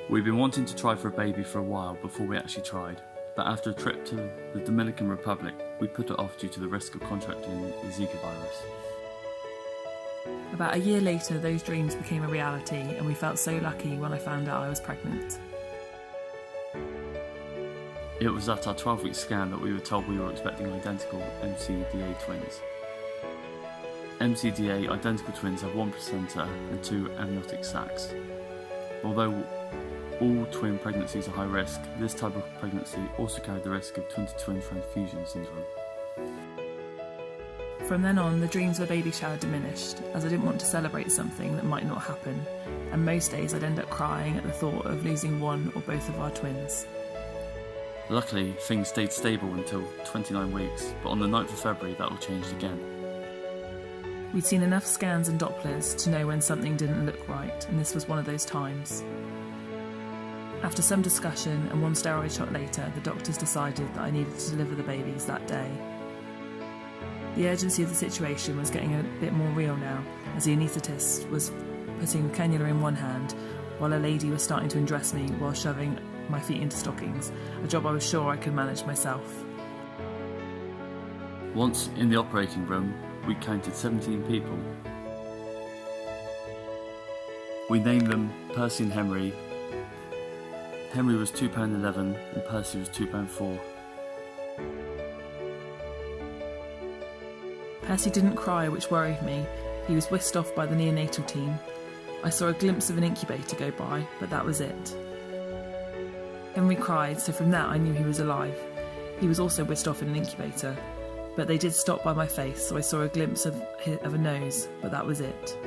We'd been wanting to try for a baby for a while before we actually tried, but after a trip to the Dominican Republic, we put it off due to the risk of contracting the Zika virus. About a year later, those dreams became a reality, and we felt so lucky when I found out I was pregnant. It was at our 12-week scan that we were told we were expecting identical MCDA twins. MCDA identical twins have one placenta and two amniotic sacs. Although all twin pregnancies are high risk, this type of pregnancy also carried the risk of twin-to-twin transfusion syndrome. From then on, the dreams of a baby shower diminished, as I didn't want to celebrate something that might not happen, and most days I'd end up crying at the thought of losing one or both of our twins. Luckily, things stayed stable until 29 weeks, but on the 9th of February that all changed again. We'd seen enough scans and Dopplers to know when something didn't look right, and this was one of those times. After some discussion and one steroid shot later, the doctors decided that I needed to deliver the babies that day. The urgency of the situation was getting a bit more real now, as the anaesthetist was putting cannula in one hand, while a lady was starting to undress me while shoving my feet into stockings, a job I was sure I could manage myself. Once in the operating room, we counted 17 people. We named them Percy and Henry. Henry was £2.11 and Percy was £2.4. Percy didn't cry, which worried me. He was whisked off by the neonatal team. I saw a glimpse of an incubator go by, but that was it. Henry cried, so from that I knew he was alive. He was also whisked off in an incubator, but they did stop by my face, so I saw a glimpse of a nose, but that was it.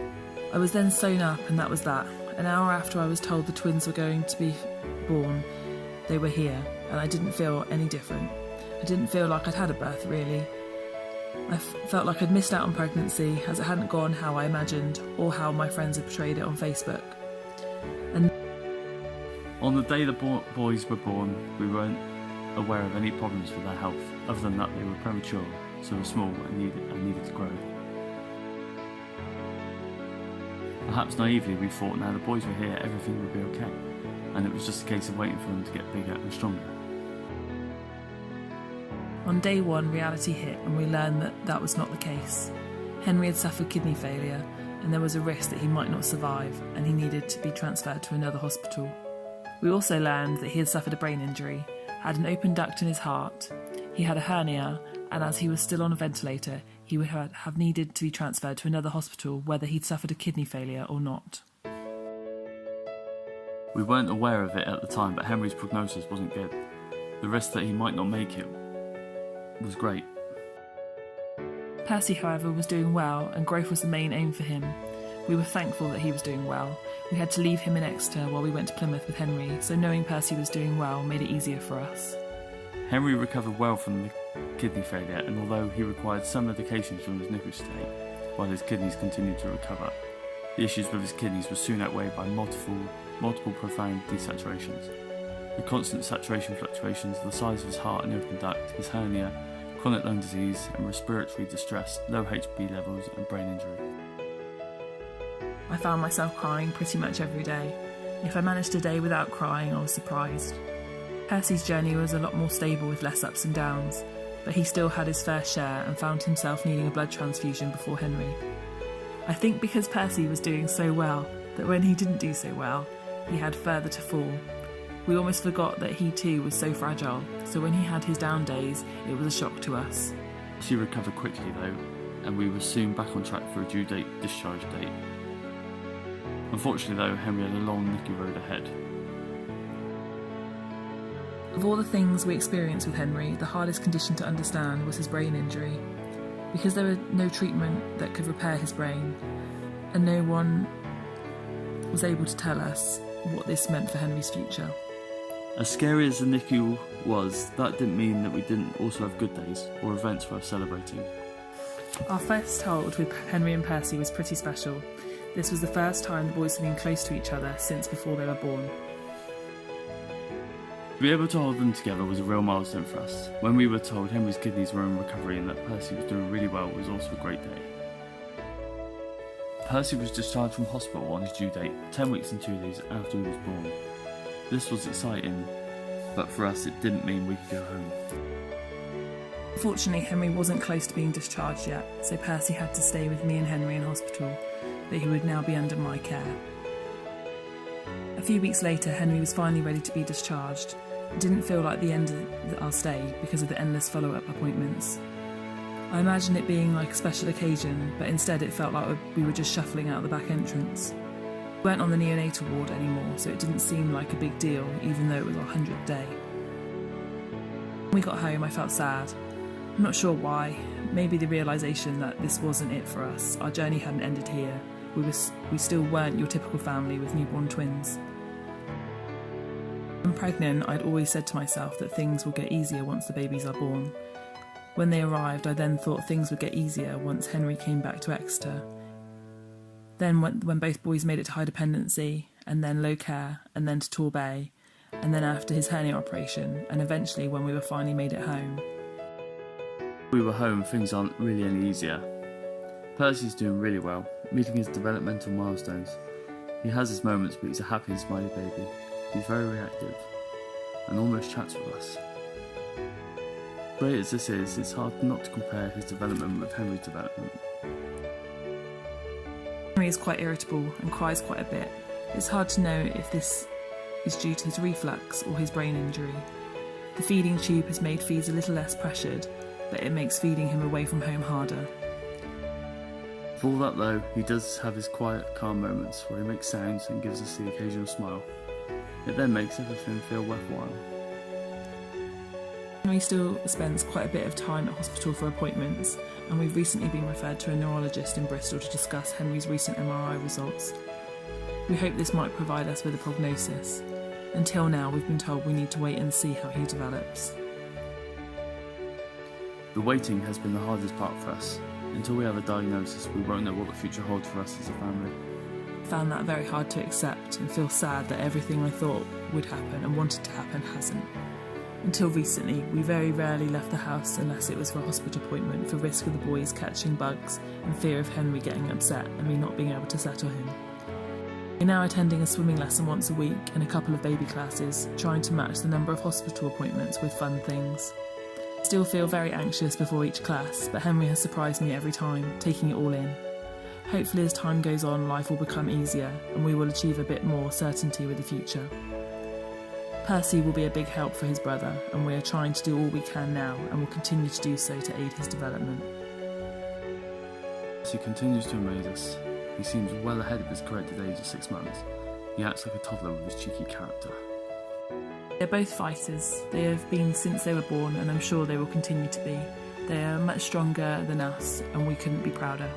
I was then sewn up, and that was that. An hour after I was told the twins were going to be born, they were here, and I didn't feel any different. I didn't feel like I'd had a birth, really. I felt like I'd missed out on pregnancy, as it hadn't gone how I imagined, or how my friends had portrayed it on Facebook. And on the day the boys were born, we weren't aware of any problems with their health, other than that they were premature, so were small and needed to grow. Perhaps naively we thought now the boys were here everything would be okay, and it was just a case of waiting for them to get bigger and stronger. on day one, reality hit and we learned that that was not the case. Henry had suffered kidney failure and there was a risk that he might not survive and he needed to be transferred to another hospital. We also learned that he had suffered a brain injury, had an open duct in his heart, he had a hernia, and as he was still on a ventilator, he would have needed to be transferred to another hospital whether he'd suffered a kidney failure or not. We weren't aware of it at the time, but Henry's prognosis wasn't good. The risk that he might not make it was great. Percy, however, was doing well, and growth was the main aim for him. We were thankful that he was doing well. We had to leave him in Exeter while we went to Plymouth with Henry, so knowing Percy was doing well made it easier for us. Henry recovered well from the kidney failure, and although he required some medications during his NICU stay, while his kidneys continued to recover, the issues with his kidneys were soon outweighed by multiple profound desaturations. The constant saturation fluctuations, the size of his heart and open duct, his hernia, chronic lung disease and respiratory distress, low HB levels and brain injury. I found myself crying pretty much every day. If I managed a day without crying, I was surprised. Percy's journey was a lot more stable with less ups and downs, but he still had his fair share and found himself needing a blood transfusion before Henry. I think because Percy was doing so well, that when he didn't do so well, he had further to fall. We almost forgot that he too was so fragile, so when he had his down days, it was a shock to us. She recovered quickly though, and we were soon back on track for a due date discharge date. Unfortunately though, Henry had a long NICU road ahead. Of all the things we experienced with Henry, the hardest condition to understand was his brain injury. Because there was no treatment that could repair his brain, and no one was able to tell us what this meant for Henry's future. As scary as the NICU was, that didn't mean that we didn't also have good days or events worth celebrating. Our first hold with Henry and Percy was pretty special. This was the first time the boys had been close to each other since before they were born. To be able to hold them together was a real milestone for us. When we were told Henry's kidneys were in recovery and that Percy was doing really well, it was also a great day. Percy was discharged from hospital on his due date, 10 weeks and 2 days after he was born. This was exciting, but for us it didn't mean we could go home. Fortunately, Henry wasn't close to being discharged yet, so Percy had to stay with me and Henry in hospital, but he would now be under my care. A few weeks later, Henry was finally ready to be discharged. It didn't feel like the end of our stay because of the endless follow-up appointments. I imagined it being like a special occasion, but instead it felt like we were just shuffling out the back entrance. We weren't on the neonatal ward anymore, so it didn't seem like a big deal, even though it was our 100th day. When we got home, I felt sad. I'm not sure why. Maybe the realisation that this wasn't it for us. Our journey hadn't ended here. We still weren't your typical family with newborn twins. When pregnant, I'd always said to myself that things will get easier once the babies are born. When they arrived, I then thought things would get easier once Henry came back to Exeter. Then when both boys made it to high dependency, and then low care, and then to Torbay, and then after his hernia operation, and eventually when we were finally made it home. We were home, things aren't really any easier. Percy's doing really well, meeting his developmental milestones. He has his moments, but he's a happy and smiley baby. He's very reactive, and almost chats with us. Great as this is, it's hard not to compare his development with Henry's development. Henry is quite irritable and cries quite a bit. It's hard to know if this is due to his reflux or his brain injury. The feeding tube has made feeds a little less pressured, but it makes feeding him away from home harder. For all that though, he does have his quiet, calm moments where he makes sounds and gives us the occasional smile. It then makes everything feel worthwhile. Henry still spends quite a bit of time at hospital for appointments, and we've recently been referred to a neurologist in Bristol to discuss Henry's recent MRI results. We hope this might provide us with a prognosis. Until now, we've been told we need to wait and see how he develops. The waiting has been the hardest part for us. Until we have a diagnosis, we won't know what the future holds for us as a family. I found that very hard to accept and feel sad that everything I thought would happen and wanted to happen hasn't. Until recently, we very rarely left the house unless it was for a hospital appointment for risk of the boys catching bugs and fear of Henry getting upset and me not being able to settle him. We're now attending a swimming lesson once a week and a couple of baby classes, trying to match the number of hospital appointments with fun things. I still feel very anxious before each class, but Henry has surprised me every time, taking it all in. Hopefully as time goes on, life will become easier and we will achieve a bit more certainty with the future. Percy will be a big help for his brother, and we are trying to do all we can now and will continue to do so to aid his development. He continues to amaze us. He seems well ahead of his corrected age of 6 months. He acts like a toddler with his cheeky character. They're both fighters. They have been since they were born, and I'm sure they will continue to be. They are much stronger than us, and we couldn't be prouder.